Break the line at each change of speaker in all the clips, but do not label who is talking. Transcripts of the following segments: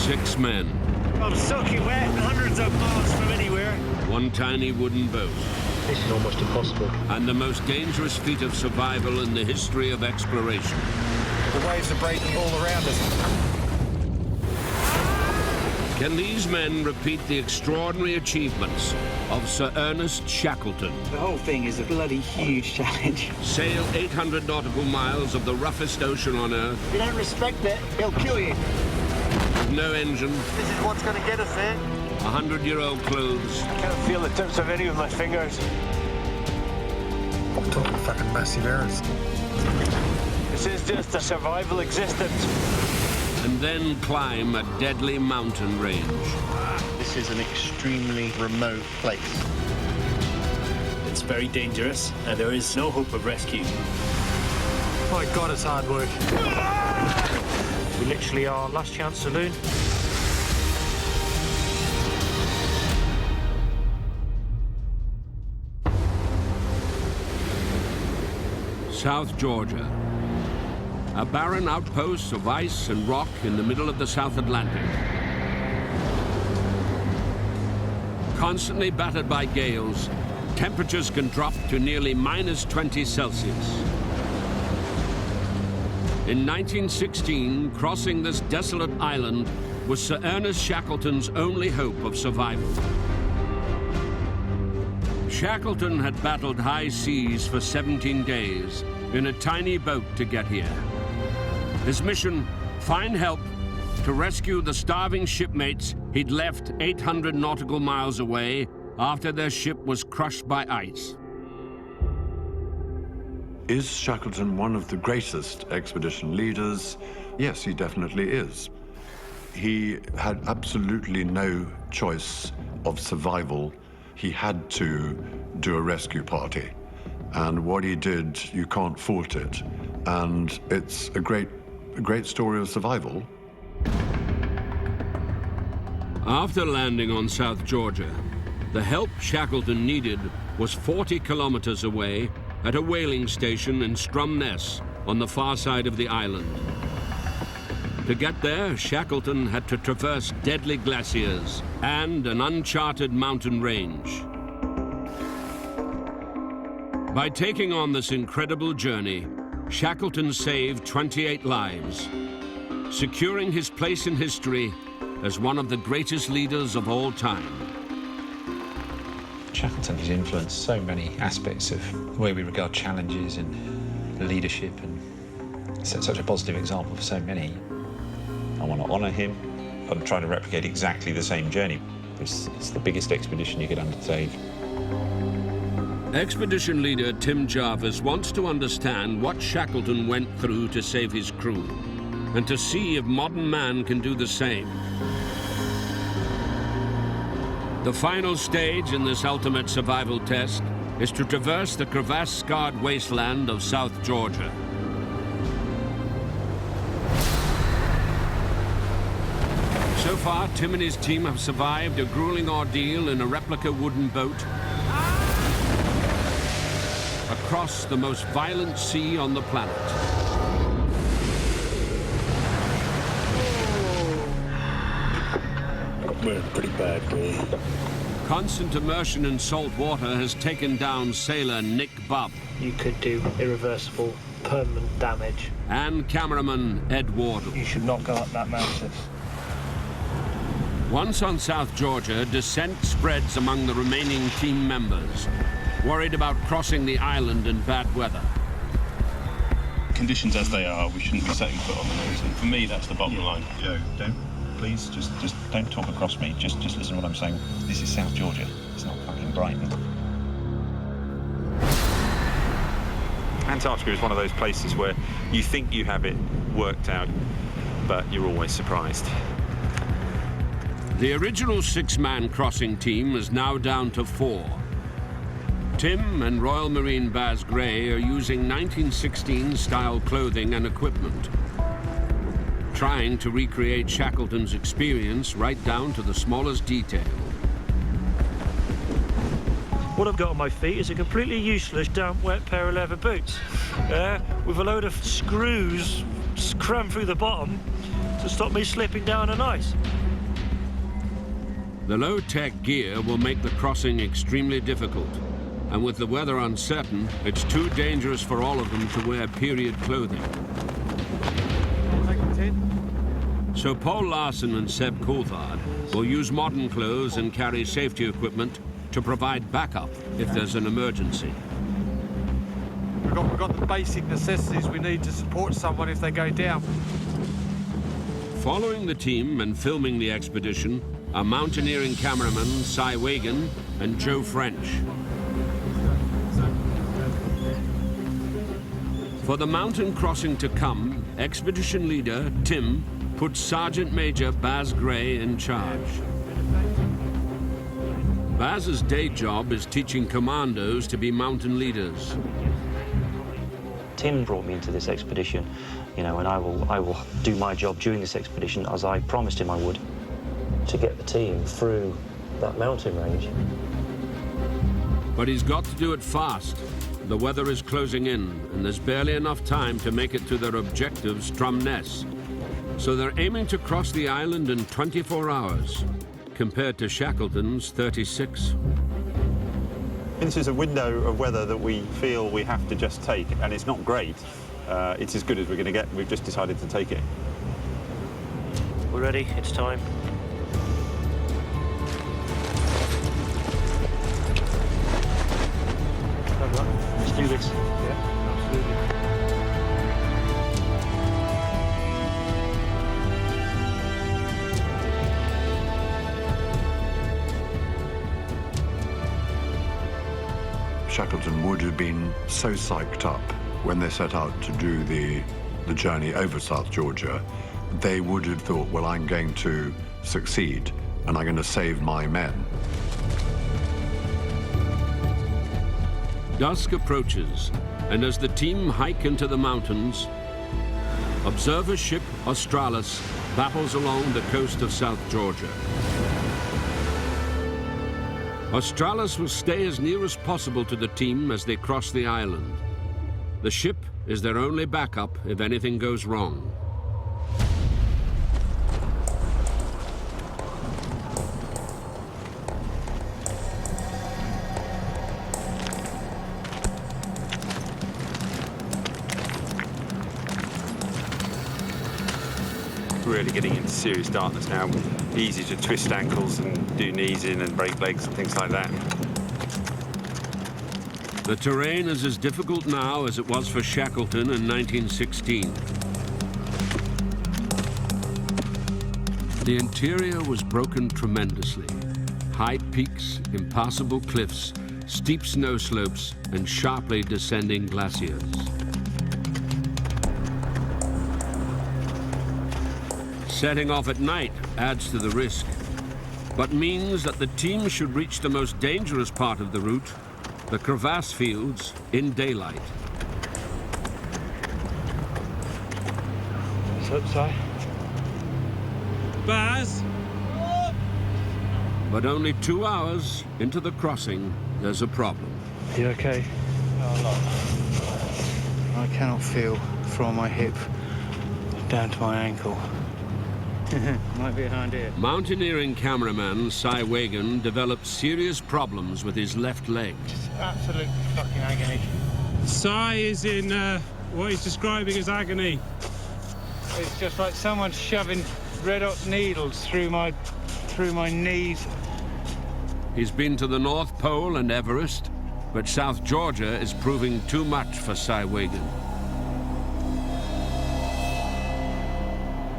6 men.
I'm soaking wet, hundreds of miles from anywhere.
One tiny wooden boat.
This is almost impossible.
And the most dangerous feat of survival in the history of exploration.
The waves are breaking all around us.
Can these men repeat the extraordinary achievements of Sir Ernest Shackleton?
The whole thing is a bloody huge challenge.
Sail 800 nautical miles of the roughest ocean on Earth.
If you don't respect it, he'll kill you.
With no engine.
This is what's going to get us there.
100-year-old clothes.
I can't feel the tips of any of my fingers.
I'm talking fucking massive errors.
This is just a survival existence.
And then climb a deadly mountain range.
This is an extremely remote place.
It's very dangerous, and there is no hope of rescue.
My God, it's hard work. We literally are last chance saloon.
South Georgia. A barren outpost of ice and rock in the middle of the South Atlantic. Constantly battered by gales, temperatures can drop to nearly -20 Celsius. In 1916, crossing this desolate island was Sir Ernest Shackleton's only hope of survival. Shackleton had battled high seas for 17 days in a tiny boat to get here. His mission, find help to rescue the starving shipmates he'd left 800 nautical miles away after their ship was crushed by ice.
Is Shackleton one of the greatest expedition leaders? Yes, he definitely is. He had absolutely no choice of survival. He had to do a rescue party. And what he did, you can't fault it. And it's a great story of survival.
After landing on South Georgia, the help Shackleton needed was 40 kilometers away at a whaling station in Stromness on the far side of the island. To get there, Shackleton had to traverse deadly glaciers and an uncharted mountain range. By taking on this incredible journey, Shackleton saved 28 lives, securing his place in history as one of the greatest leaders of all time.
Shackleton has influenced so many aspects of the way we regard challenges and leadership, and set such a positive example for so many. I want to honour him. I'm trying to replicate exactly the same journey. It's the biggest expedition you could undertake.
Expedition leader Tim Jarvis wants to understand what Shackleton went through to save his crew, and to see if modern man can do the same. The final stage in this ultimate survival test is to traverse the crevasse-scarred wasteland of South Georgia. So far, Tim and his team have survived a grueling ordeal in a replica wooden boat across the most violent sea on the planet.
We're pretty bad, really.
Constant immersion in salt water has taken down sailor Nick Bubb.
You could do irreversible, permanent damage.
And cameraman Ed Wardle.
You should not go up that mountain.
Once on South Georgia, dissent spreads among the remaining team members, worried about crossing the island in bad weather.
Conditions as they are, we shouldn't be setting foot on the nose. And for me, that's the bottom line.
Joe, please, just don't talk across me. Just listen to what I'm saying. This is South Georgia. It's not fucking Brighton. Antarctica is one of those places where you think you have it worked out, but you're always surprised.
The original 6-man crossing team is now down to 4. Tim and Royal Marine Baz Gray are using 1916-style clothing and equipment, trying to recreate Shackleton's experience right down to the smallest detail.
What I've got on my feet is a completely useless, damp, wet pair of leather boots, with a load of screws crammed through the bottom, so
To stop me slipping down on ice.
The low-tech gear will make the crossing extremely difficult. And with the weather uncertain, it's too dangerous for all of them to wear period clothing. So Paul Larsen and Seb Coulthard will use modern clothes and carry safety equipment to provide backup if there's an emergency.
We've got the basic necessities we need to support someone if they go down.
Following the team and filming the expedition are mountaineering cameraman Cy Wagen and Joe French. For the mountain crossing to come, expedition leader Tim puts Sergeant Major Baz Gray in charge. Baz's day job is teaching commandos to be mountain leaders.
Tim brought me into this expedition, you know, and I will do my job during this expedition as I promised him I would, to get the team through that mountain range.
But he's got to do it fast. The weather is closing in, and there's barely enough time to make it to their objective, Stromness. So they're aiming to cross the island in 24 hours, compared to Shackleton's 36.
This is a window of weather that we feel we have to just take, and it's not great. It's as good as we're going to get. We've just decided to take it.
We're ready, it's time. Let's do this. Yeah, absolutely.
Shackleton would have been so psyched up when they set out to do the journey over South Georgia. They would have thought, well, I'm going to succeed and I'm going to save my men.
Dusk approaches, and as the team hike into the mountains, observer ship Australis battles along the coast of South Georgia. Australis will stay as near as possible to the team as they cross the island. The ship is their only backup if anything goes wrong.
Really getting into serious darkness now. Easy to twist ankles and do knees in and break legs and things like that.
The terrain is as difficult now as it was for Shackleton in 1916. The interior was broken tremendously. High peaks, impassable cliffs, steep snow slopes, and sharply descending glaciers. Setting off at night adds to the risk, but means that the team should reach the most dangerous part of the route, the crevasse fields, in daylight.
What's up, Si?
Baz! But only 2 hours into the crossing, there's a problem.
You okay?
I cannot feel from my hip down to my ankle. Might be an idea.
Mountaineering cameraman Cy Wagen developed serious problems with his left leg.
Absolute fucking agony.
Cy is in what he's describing as agony.
It's just like someone shoving red hot needles through my knees.
He's been to the North Pole and Everest, but South Georgia is proving too much for Cy Wagen.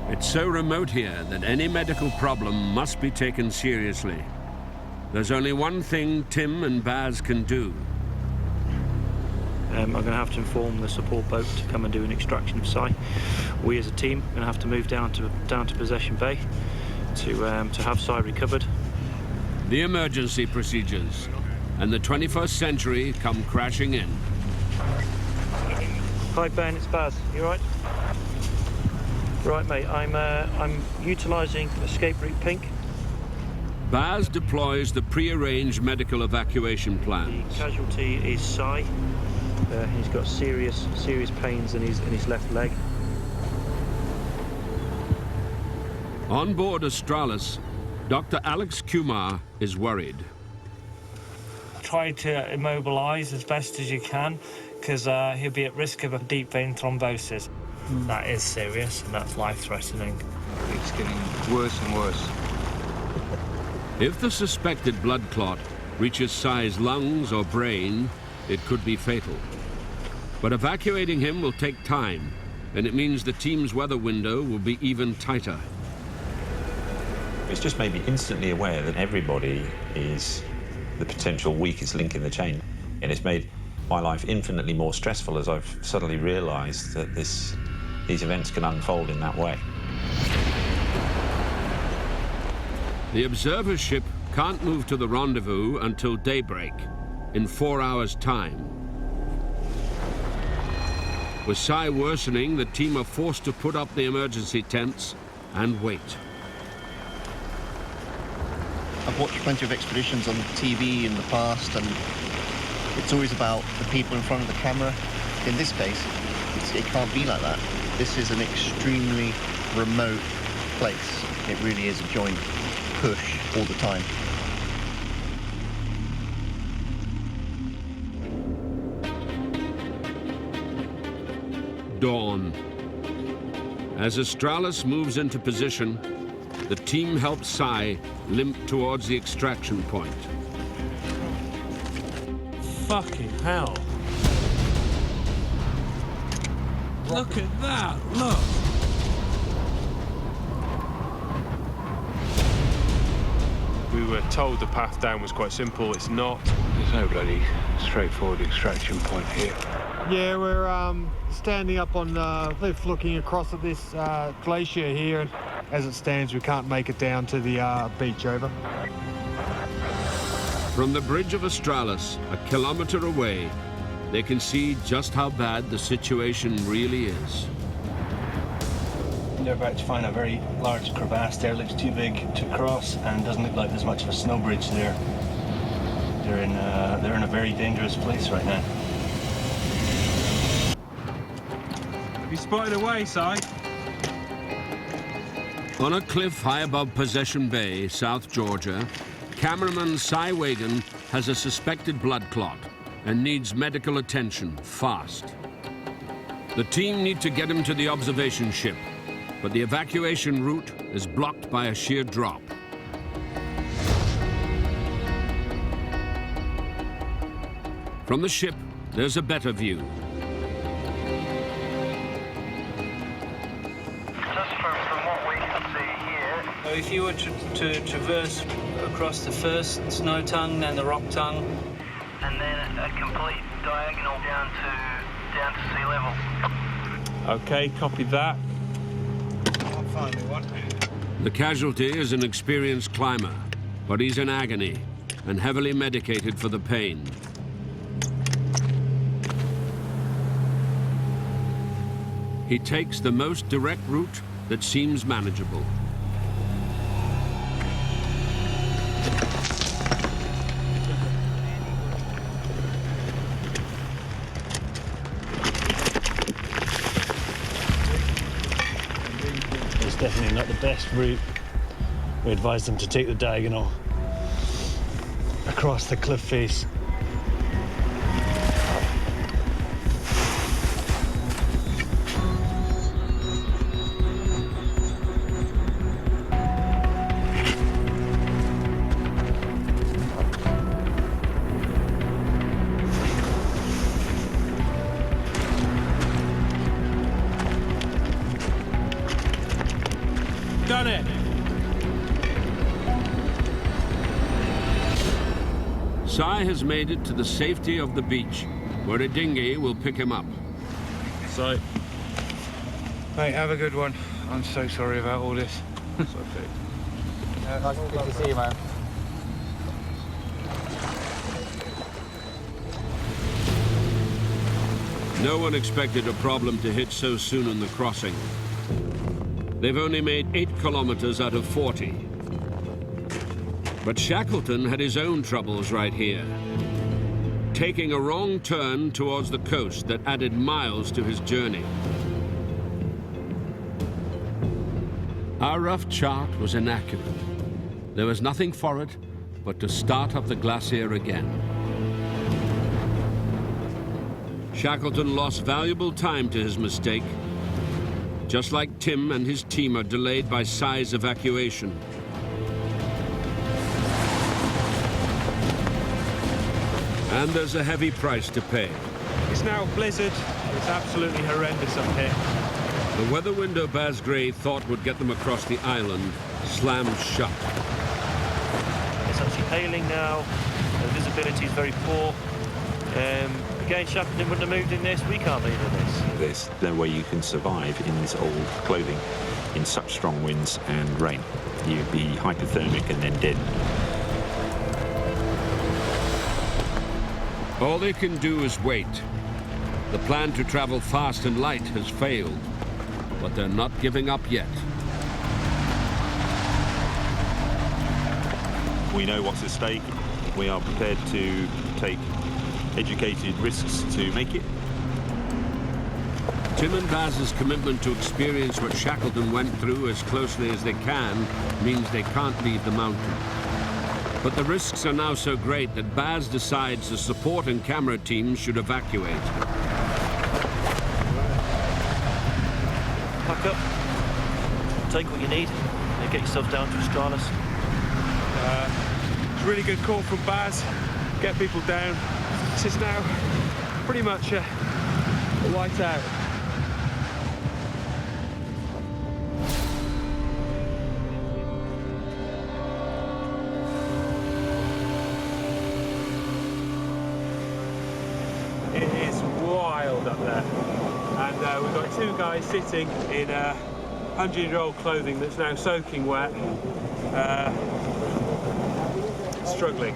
It's so remote here that any medical problem must be taken seriously. There's only one thing Tim and Baz can do.
I'm going to have to inform the support boat to come and do an extraction of Si. We as a team are going to have to move down to Possession Bay to have Si recovered.
The emergency procedures and the 21st century come crashing in.
Hi Ben, it's Baz. You all right? Right, mate. I'm utilising Escape Route Pink.
Baz deploys the pre-arranged medical evacuation plans.
The casualty is Si. He's got serious pains in his left leg.
On board Australis, Dr. Alex Kumar is worried.
Try to immobilise as best as you can, because he'll be at risk of a deep vein thrombosis. That is serious, and that's life-threatening.
It's getting worse and worse.
If the suspected blood clot reaches Sai's lungs or brain, it could be fatal. But evacuating him will take time, and it means the team's weather window will be even tighter.
It's just made me instantly aware that everybody is the potential weakest link in the chain. And it's made my life infinitely more stressful as I've suddenly realised that these events can unfold in that way.
The observer ship can't move to the rendezvous until daybreak, in 4 hours' time. With Sai worsening, the team are forced to put up the emergency tents and wait.
I've watched plenty of expeditions on TV in the past, and it's always about the people in front of the camera. In this case, it can't be like that. This is an extremely remote place. It really is a joint push all the time.
Dawn. As Australis moves into position, the team helps Sai limp towards the extraction point.
Fucking hell. Look at that, look.
We were told the path down was quite simple. It's not.
There's no bloody straightforward extraction point here.
Yeah, we're standing up on the cliff looking across at this glacier here, and as it stands we can't make it down to the beach. Over.
From the bridge of Australis, a kilometre away, they can see just how bad the situation really is.
They're about to find a very large crevasse there. Looks too big to cross, and doesn't look like there's much of a snow bridge there. They're in a very dangerous place right now.
Have you spotted a way, Sai?
On a cliff high above Possession Bay, South Georgia, cameraman Sai WAGEN has a suspected blood clot and needs medical attention fast. The team need to get him to the observation ship, but the evacuation route is blocked by a sheer drop. From the ship, there's a better view.
If you were to traverse across the first snow tongue, then the rock tongue,
and then a complete diagonal down to sea level.
Okay, copy that.
I'll find one.
The casualty is an experienced climber, but he's in agony and heavily medicated for the pain. He takes the most direct route that seems manageable.
It's definitely not the best route. We advise them to take the diagonal across the cliff face.
Done it.
Sai has made it to the safety of the beach, where a dinghy will pick him up.
So,
Mate, have a good one. I'm so sorry about all this.
it's okay.
Nice to see you, man.
No one expected a problem to hit so soon in the crossing. They've only made 8 kilometers out of 40. But Shackleton had his own troubles right here, taking a wrong turn towards the coast that added miles to his journey. Our rough chart was inaccurate. There was nothing for it but to start up the glacier again. Shackleton lost valuable time to his mistake, just like Tim and his team are delayed by Si's evacuation. And there's a heavy price to pay.
It's now blizzard. It's absolutely horrendous up here.
The weather window Baz Gray thought would get them across the island slammed shut.
It's actually hailing now. The visibility is very poor. Again, Shackleton wouldn't have moved in this. We can't move in this.
There's no way you can survive in this old clothing in such strong winds and rain. You'd be hypothermic and then dead.
All they can do is wait. The plan to travel fast and light has failed, but they're not giving up yet.
We know what's at stake. We are prepared to take educated risks to make it.
Tim and Baz's commitment to experience what Shackleton went through as closely as they can means they can't leave the mountain. But the risks are now so great that Baz decides the support and camera teams should evacuate.
Pack up, take what you need, and get yourself down to Australis.
It's a really good call from Baz. Get people down. This is now pretty much a whiteout. It is wild up there. And we've got two guys sitting in 100-year-old clothing that's now soaking wet, struggling.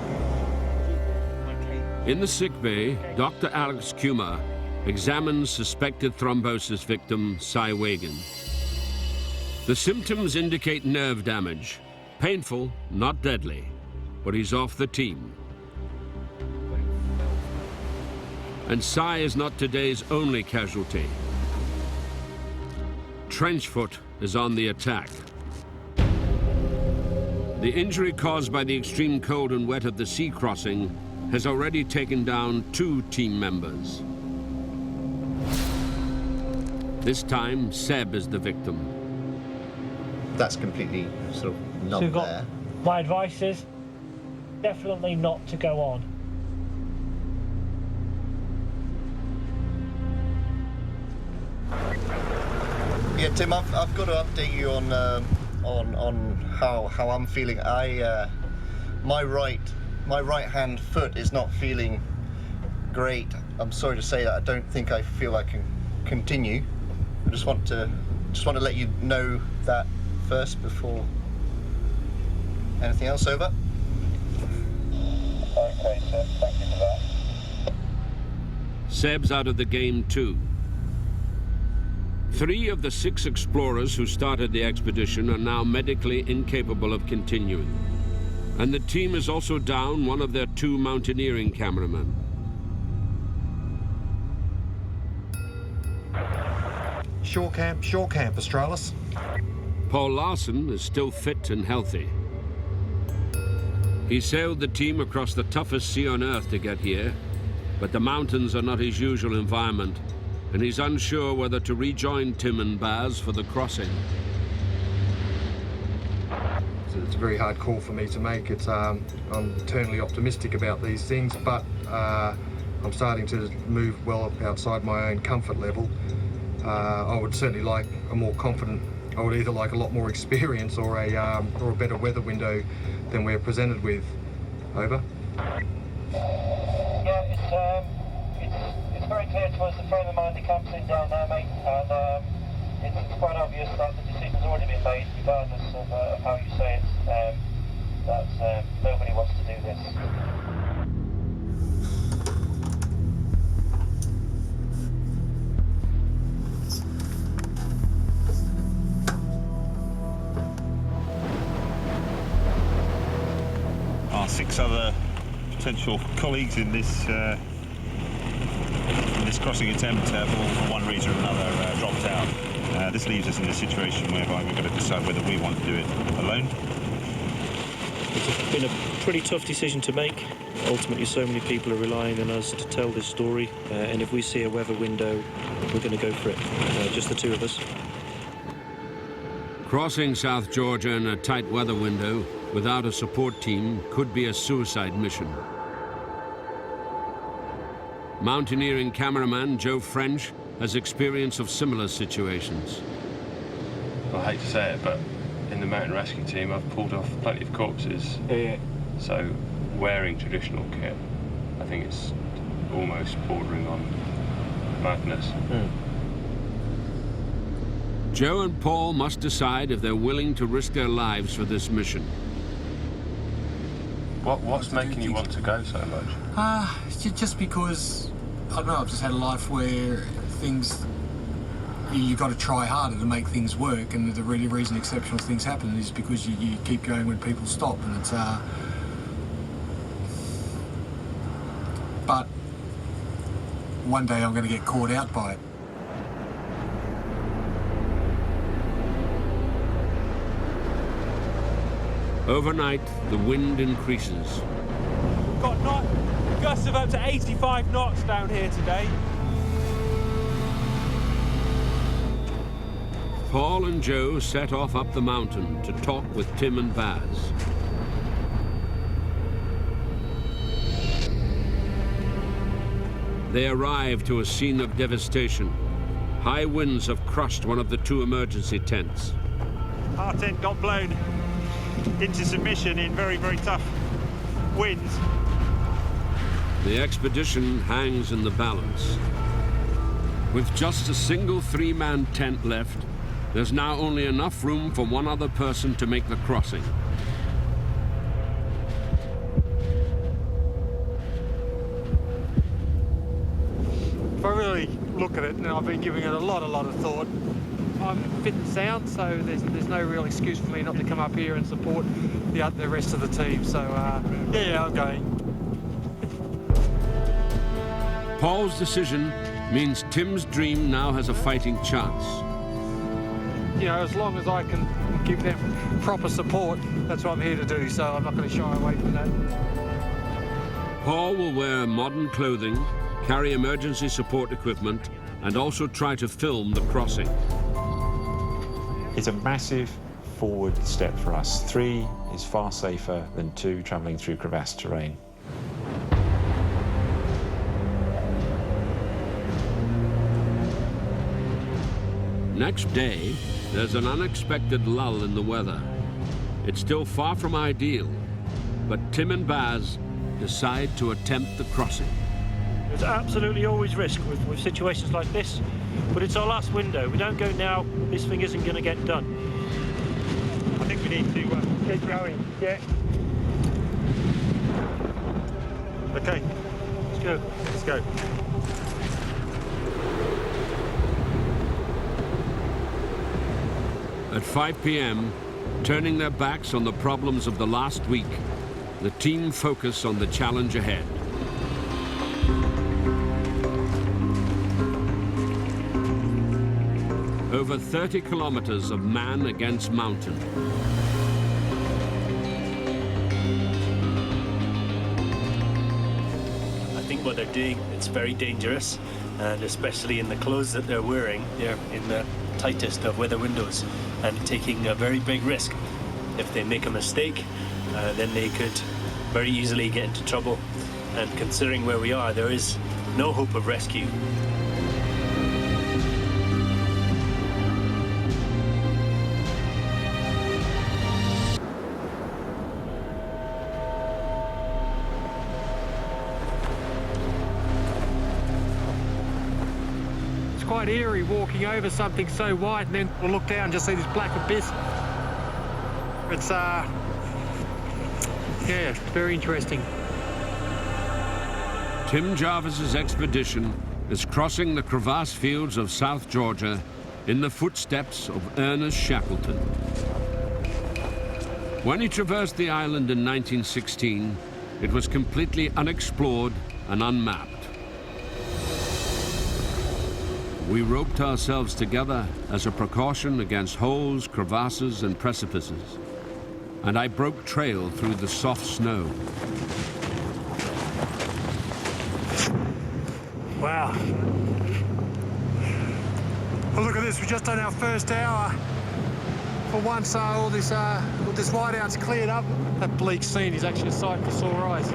In the sickbay, Dr. Alex KUMAR examines suspected thrombosis victim WAGEN. The symptoms indicate nerve damage. Painful, not deadly, but he's off the team. And is not today's only casualty. Trenchfoot is on the attack. The injury caused by the extreme cold and wet of the sea crossing has already taken down 2 team members. This time, Seb is the victim.
That's completely sort of not
So
there.
my advice is definitely not to go on.
Yeah, Tim, I've got to update you on how I'm feeling. My right hand foot is not feeling great. I'm sorry to say that. I don't think I feel I can continue. I just want to let you know that first before anything else. Over.
Okay, Seb, thank you for that.
Seb's out of the game too. 3 of the 6 explorers who started the expedition are now medically incapable of continuing. And the team is also down one of their 2 mountaineering cameramen.
Shore camp, Australis.
Paul Larsen is still fit and healthy. He sailed the team across the toughest sea on Earth to get here, but the mountains are not his usual environment, and he's unsure whether to rejoin Tim and Baz for the crossing.
It's a very hard call for me to make. I'm eternally optimistic about these things, but I'm starting to move well outside my own comfort level. I would certainly like a more confident, I would either like a lot more experience or a better weather window than we're presented with. Over.
Yeah, it's very clear to us the frame of mind that comes in down there, mate, and it's quite obvious that the decision's already been made, regardless of how you say it, that nobody wants to do this.
Our 6 other potential colleagues in this crossing attempt have all, for one reason or another, dropped out. This leaves us in a situation whereby we've got to decide whether we want to do it alone.
It's been a pretty tough decision to make. Ultimately, so many people are relying on us to tell this story, and if we see a weather window, we're going to go for it, just the two of us.
Crossing South Georgia in a tight weather window without a support team could be a suicide mission. Mountaineering cameraman Joe French has experience of similar situations.
I hate to say it, but in the mountain rescue team, I've pulled off plenty of corpses.
Yeah.
So wearing traditional kit, I think it's almost bordering on madness.
Joe and Paul must decide if they're willing to risk their lives for this mission.
What's making you want to go so much?
Just because, I don't know, I've just had a life where things, you've got to try harder to make things work, and the really reason exceptional things happen is because you keep going when people stop, and it's but one day I'm going to get caught out by it.
Overnight, the wind increases.
We've got gusts of up to 85 knots down here today.
Paul and Joe set off up the mountain to talk with Tim and Baz. They arrive to a scene of devastation. High winds have crushed one of the two emergency tents.
Our tent got blown into submission in very, very tough winds.
The expedition hangs in the balance. With just a single three-man tent left, there's now only enough room for one other person to make the crossing.
If I really look at it, and I've been giving it a lot of thought, I'm fit and sound, so there's no real excuse for me not to come up here and support the rest of the team. So yeah, I'm going.
Paul's decision means Tim's dream now has a fighting chance.
You know, as long as I can give them proper support, that's what I'm here to do, so I'm not going to shy away from that.
Paul will wear modern clothing, carry emergency support equipment, and also try to film the crossing.
It's a massive forward step for us. 3 is far safer than 2 travelling through crevassed terrain.
Next day, there's an unexpected lull in the weather. It's still far from ideal, but Tim and Baz decide to attempt the crossing.
There's absolutely always risk with situations like this, but it's our last window. We don't go now, this thing isn't going to get done.
I think we need to
get going. Yeah.
Okay,
let's go.
Let's go.
At 5 p.m., turning their backs on the problems of the last week, the team focus on the challenge ahead. Over 30 kilometers of man against mountain.
I think what they're doing, it's very dangerous, and especially in the clothes that they're wearing, they're in the tightest of weather windows and taking a very big risk. If they make a mistake, then they could very easily get into trouble. And considering where we are, there is no hope of rescue.
Quite eerie walking over something so white, and then we'll look down and just see this black abyss. It's yeah, very interesting.
Tim Jarvis's expedition is crossing the crevasse fields of South Georgia in the footsteps of ERNEST Shackleton. When he traversed the island in 1916, it was completely unexplored and unmapped. We roped ourselves together as a precaution against holes, crevasses, and precipices. And I broke trail through the soft snow.
Wow. Well, look at this, we've just done our first hour. For once, all this whiteout's cleared up. That bleak scene is actually a sight for sore eyes.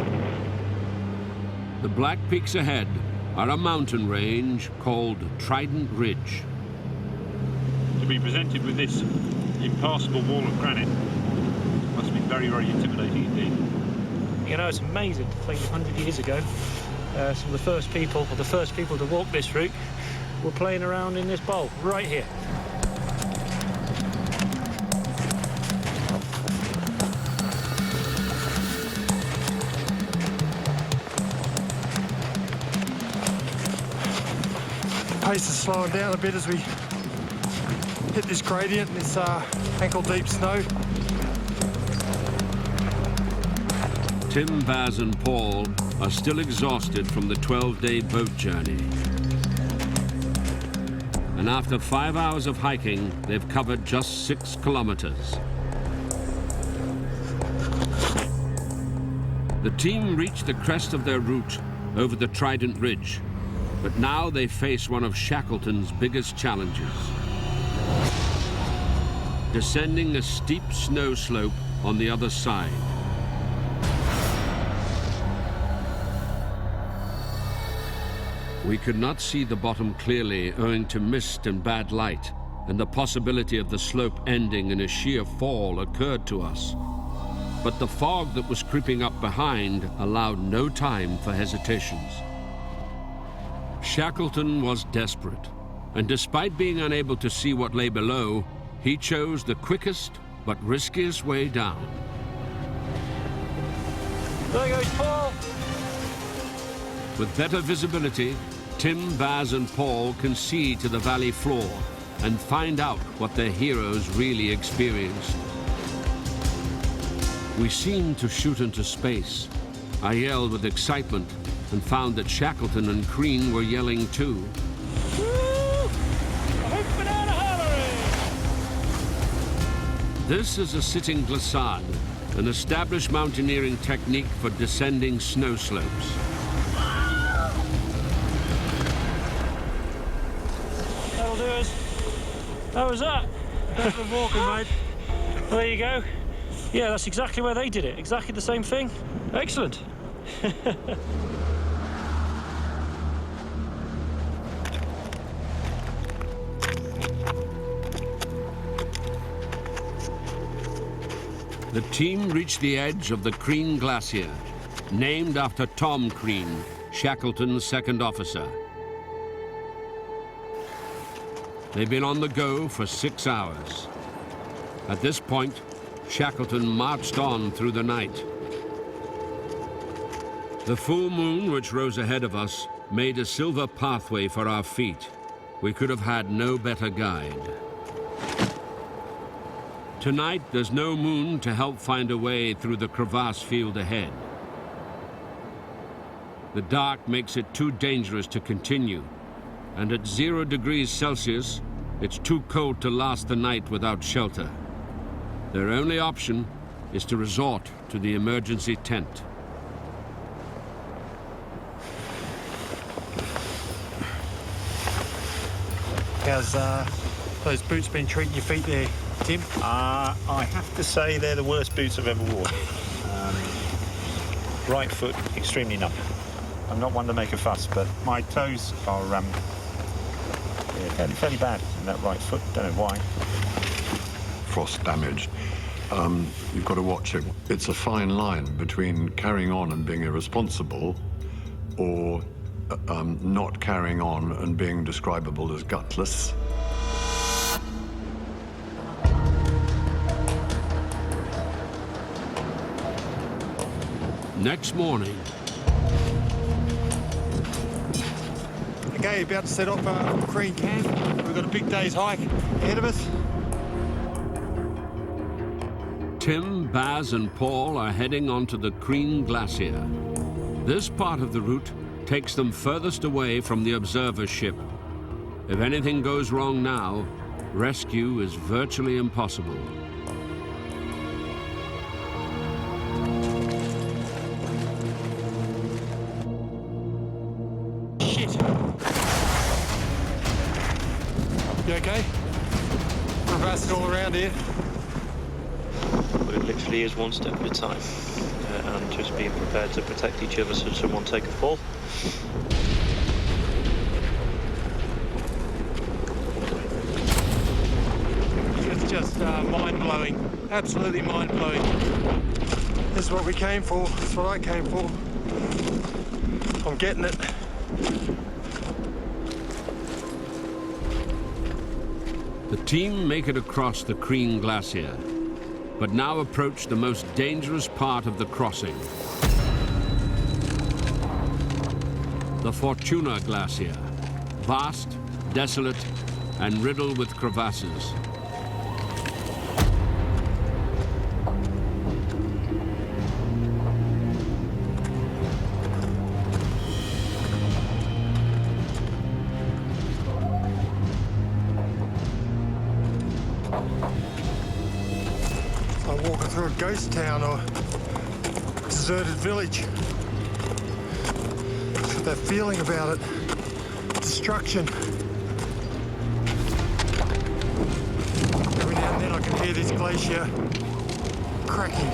The black peaks ahead are a mountain range called Trident Ridge.
To be presented with this impassable wall of granite must be very, very intimidating indeed.
You know, it's amazing to think 100 years ago, some of the first people to walk this route were playing around in this bowl, right here.
Pace is slowing down a bit as we hit this gradient, this ankle-deep snow.
Tim, Baz, and Paul are still exhausted from the 12-day boat journey. And after 5 hours of hiking, they've covered just 6 kilometers. The team reached the crest of their route over the Trident Ridge, but now they face one of Shackleton's biggest challenges. Descending a steep snow slope on the other side. We could not see the bottom clearly owing to mist and bad light, and the possibility of the slope ending in a sheer fall occurred to us. But the fog that was creeping up behind allowed no time for hesitations. Shackleton was desperate, and despite being unable to see what lay below, he chose the quickest but riskiest way down.
There goes Paul!
With better visibility, Tim, Baz, and Paul can see to the valley floor and find out what their heroes really experienced. We seemed to shoot into space. I yelled with excitement and found that Shackleton and Crean were yelling too.
Woo! Banana hollering!
This is a sitting glissade, an established mountaineering technique for descending snow slopes.
That'll do us. That was that.
That's the walking, mate.
Well, there you go. Yeah, that's exactly where they did it. Exactly the same thing. Excellent.
The team reached the edge of the Crean Glacier, named after Tom Crean, Shackleton's second officer. They've been on the go for 6 hours. At this point, Shackleton marched on through the night. The full moon, which rose ahead of us, made a silver pathway for our feet. We could have had no better guide. Tonight, there's no moon to help find a way through the crevasse field ahead. The dark makes it too dangerous to continue, and at 0 degrees Celsius, it's too cold to last the night without shelter. Their only option is to resort to the emergency tent.
How's those boots been treating your feet there, Tim?
I have to say they're the worst boots I've ever worn. Right foot, extremely numb. I'm not one to make a fuss, but my toes are fairly bad in that right foot. Don't know why.
Frost damage. You've got to watch it. It's a fine line between carrying on and being irresponsible or not carrying on and being describable as gutless.
Next morning.
Okay, about to set off from Crean Camp. We've got a big day's hike ahead of us.
Tim, Baz, and Paul are heading onto the Crean Glacier. This part of the route takes them furthest away from the observer ship. If anything goes wrong now, rescue is virtually impossible.
Shit. You okay? Crevasses all around here.
But it literally is one step at a time. And just being prepared to protect each other should someone take a fall.
It's just mind-blowing, absolutely mind-blowing. This is what we came for, this is what I came for. I'm getting it.
The team make it across the Crean Glacier, but now approach the most dangerous part of the crossing. The Fortuna Glacier, vast, desolate, and riddled with crevasses.
Like walking through a ghost town or deserted village. It's got that feeling about it. Destruction. Every now and then I can hear this glacier cracking.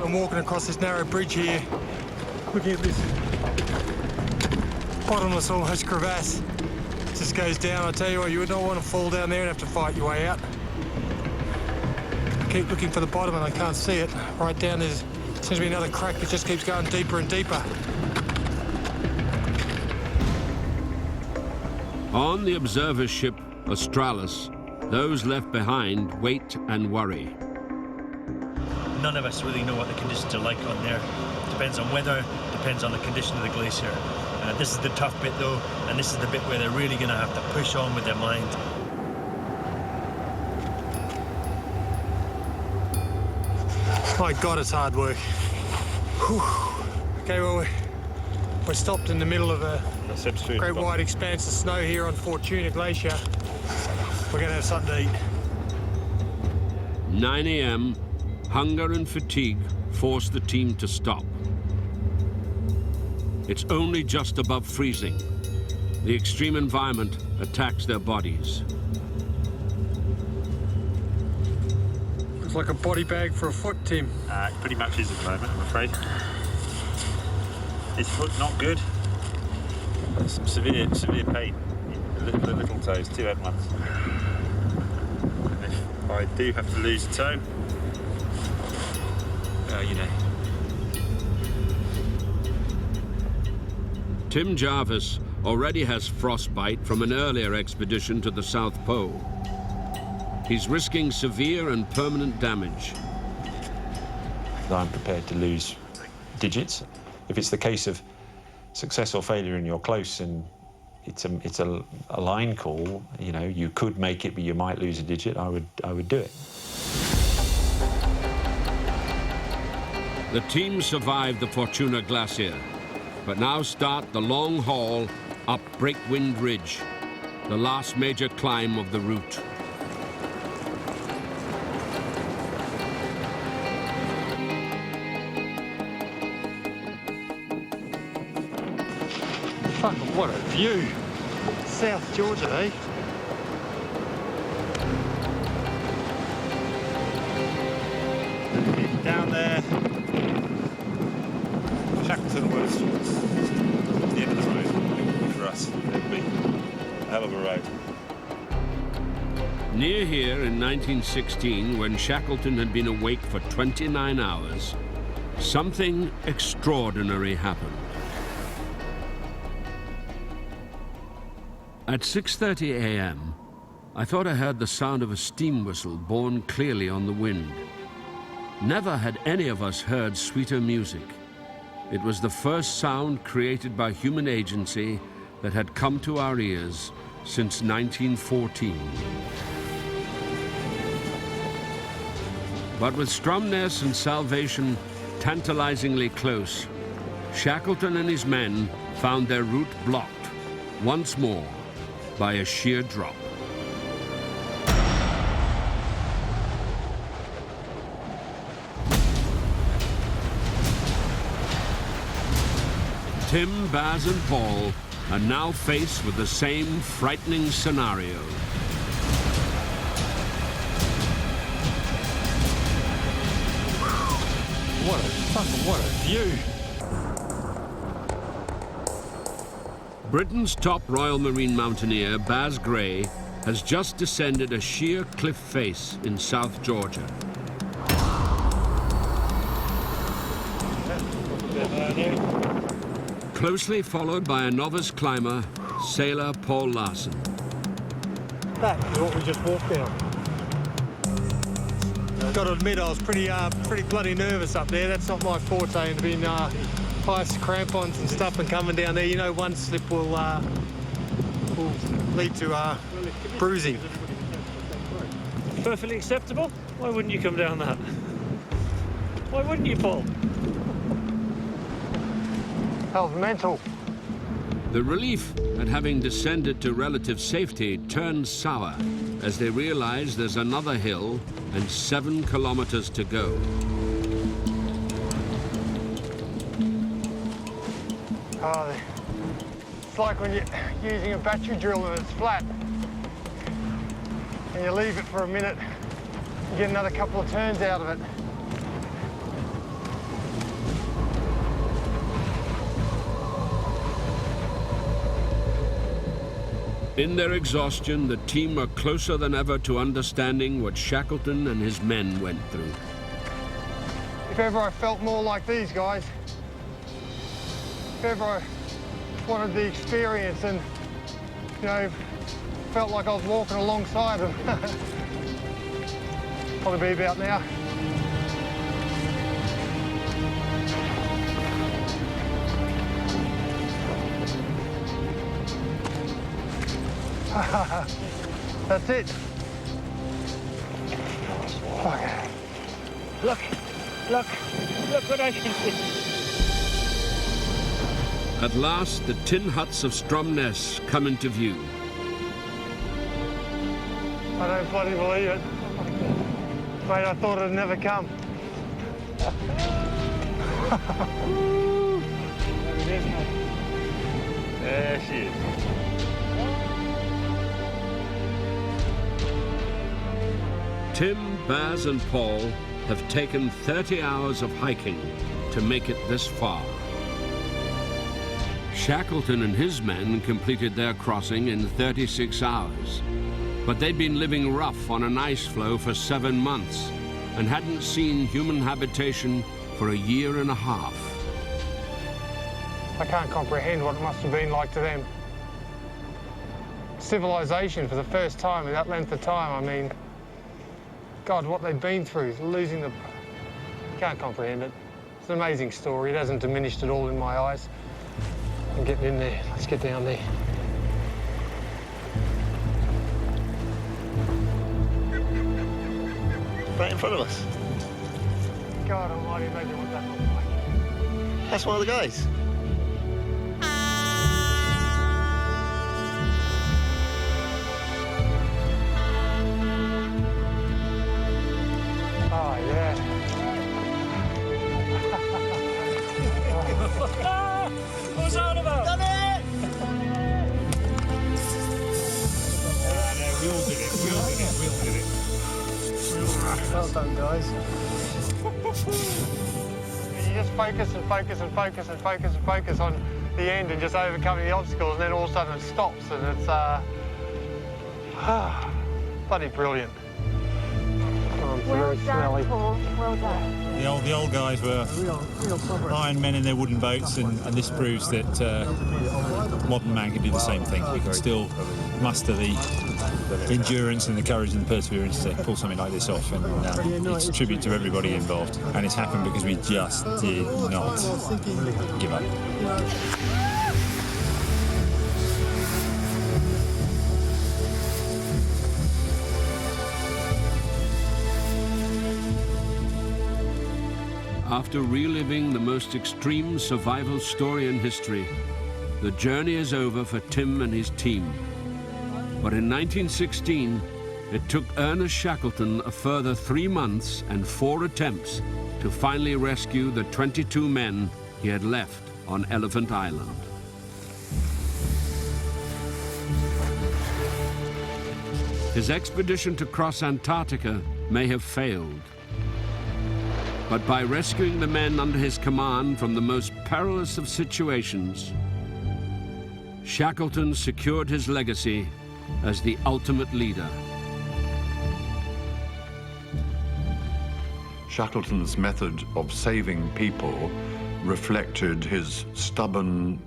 I'm walking across this narrow bridge here, looking at this bottomless, almost crevasse. It just goes down. I tell you what, you would not want to fall down there and have to fight your way out. I keep looking for the bottom and I can't see it. Right down there seems to be another crack that just keeps going deeper and deeper.
On the observer ship Australis, those left behind wait and worry.
None of us really know what the conditions are like on there. Depends on weather, depends on the condition of the glacier. This is the tough bit though, and this is the bit where they're really going to have to push on with their mind.
My God, it's hard work. Whew. Okay, well, we're stopped in the middle of a great wide expanse of snow here on Fortuna Glacier. We're going to have something to eat.
9 a.m., hunger and fatigue force the team to stop. It's only just above freezing. The extreme environment attacks their bodies.
Looks like a body bag for a foot, Tim.
It pretty much is at the moment, I'm afraid. His foot not good. Some severe pain. The little toes, 2 at once. And if I do have to lose a toe, you know.
Tim Jarvis already has frostbite from an earlier expedition to the South Pole. He's risking severe and permanent damage.
I'm prepared to lose digits. If it's the case of success or failure and you're close and it's a line call, you know, you could make it, but you might lose a digit, I would do it.
The team survived the Fortuna Glacier, but now start the long haul up Breakwind Ridge, the last major climb of the route.
Fucking what a view. South Georgia, eh?
Down there, Shackleton was the end of the road for us. It'd be a hell of a road.
Near here in 1916, when Shackleton had been awake for 29 hours, something extraordinary happened. At 6:30 a.m., I thought I heard the sound of a steam whistle borne clearly on the wind. Never had any of us heard sweeter music. It was the first sound created by human agency that had come to our ears since 1914. But with Stromness and salvation tantalizingly close, Shackleton and his men found their route blocked once more by a sheer drop. Tim, Baz and Paul are now faced with the same frightening scenario.
What a view!
Britain's top Royal Marine mountaineer, Baz Gray, has just descended a sheer cliff face in South Georgia. Closely followed by a novice climber, sailor Paul Larsen.
That is what we just walked down. Got to admit, I was pretty bloody nervous up there. That's not my forte, and been ice crampons and stuff, and coming down there, you know, one slip will lead to bruising.
Perfectly acceptable. Why wouldn't you come down that? Why wouldn't you, Paul?
That was mental.
The relief at having descended to relative safety turns sour as they realize there's another hill and 7 kilometers to go.
Oh, it's like when you're using a battery drill and it's flat, and you leave it for a minute, you get another couple of turns out of it.
In their exhaustion, the team are closer than ever to understanding what Shackleton and his men went through.
If ever I felt more like these guys, if ever I wanted the experience and, you know, felt like I was walking alongside them, probably be about now. That's it. Okay.
Look what I can see.
At last, the tin huts of Stromness come into view.
I don't bloody believe it. Mate, I thought it'd never come.
There she is.
Tim, Baz and Paul have taken 30 hours of hiking to make it this far. Shackleton and his men completed their crossing in 36 hours, but they'd been living rough on an ice floe for 7 months and hadn't seen human habitation for a year and a half.
I can't comprehend what it must have been like to them. Civilization for the first time in that length of time, I mean, God, what they've been through, losing the... Can't comprehend it. It's an amazing story. It hasn't diminished at all in my eyes. I'm getting in there. Let's get down there.
Right in front of us.
God almighty, imagine what that looks like.
That's one of the guys.
Oh, yeah.
What was that about? Done it!
No, we all did it. We all did it. We all did it. Well done, guys. You just focus and focus and focus and focus and focus on the end and just overcoming the obstacles, and then all of a sudden it stops, and it's bloody brilliant. Oh, it's very smelly.
Paul. Well done.
The old guys were iron men in their wooden boats, and this proves that modern man can do the same thing. You can still muster the endurance and the courage and the perseverance to pull something like this off, and it's a tribute to everybody involved. And it's happened because we just did not give up.
After reliving the most extreme survival story in history, the journey is over for Tim and his team. But in 1916, it took Ernest Shackleton a further 3 months and 4 attempts to finally rescue the 22 men he had left on Elephant Island. His expedition to cross Antarctica may have failed. But by rescuing the men under his command from the most perilous of situations, Shackleton secured his legacy as the ultimate leader.
Shackleton's method of saving people reflected his stubborn,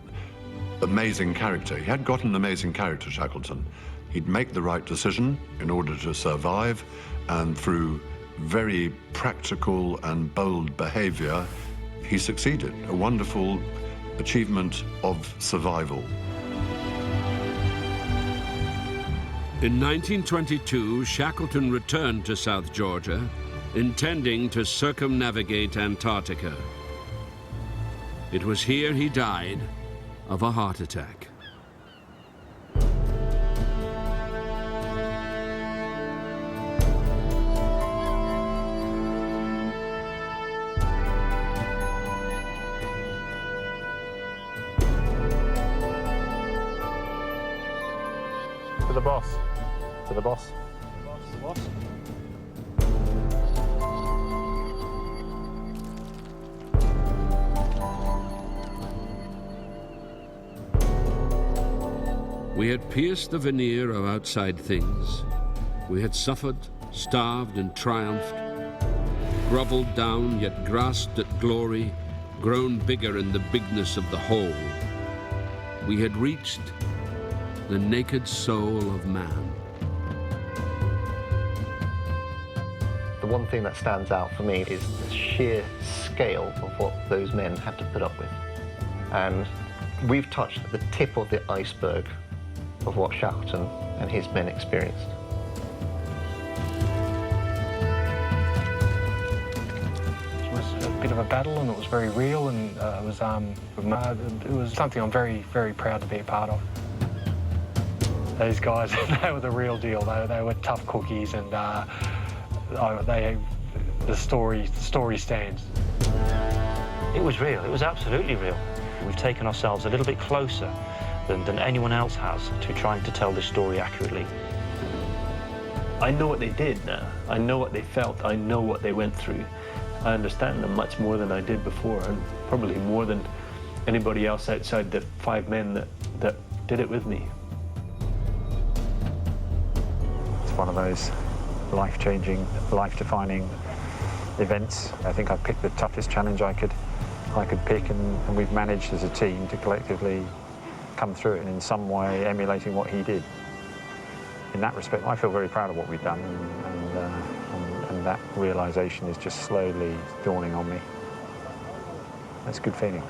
amazing character. He had got an amazing character, Shackleton. He'd make the right decision in order to survive, and through very practical and bold behavior, he succeeded. A wonderful achievement of survival.
In 1922, Shackleton returned to South Georgia, intending to circumnavigate Antarctica. It was here he died of a heart attack.
To the boss. To the boss.
The boss.
We had pierced the veneer of outside things. We had suffered, starved, and triumphed, groveled down, yet grasped at glory, grown bigger in the bigness of the whole. We had reached the naked soul of man.
The one thing that stands out for me is the sheer scale of what those men had to put up with. And we've touched the tip of the iceberg of what Shackleton and his men experienced.
It was a bit of a battle, and it was very real, and it was something I'm very, very proud to be a part of. These guys, they were the real deal. They were tough cookies, and the story stands.
It was real. It was absolutely real. We've taken ourselves a little bit closer than anyone else has to trying to tell this story accurately.
I know what they did now. I know what they felt. I know what they went through. I understand them much more than I did before, and probably more than anybody else outside the 5 men that did it with me.
It's one of those life-changing, life-defining events. I think I picked the toughest challenge I could pick, and we've managed as a team to collectively come through it and in some way emulating what he did. In that respect, I feel very proud of what we've done, and that realization is just slowly dawning on me. That's a good feeling.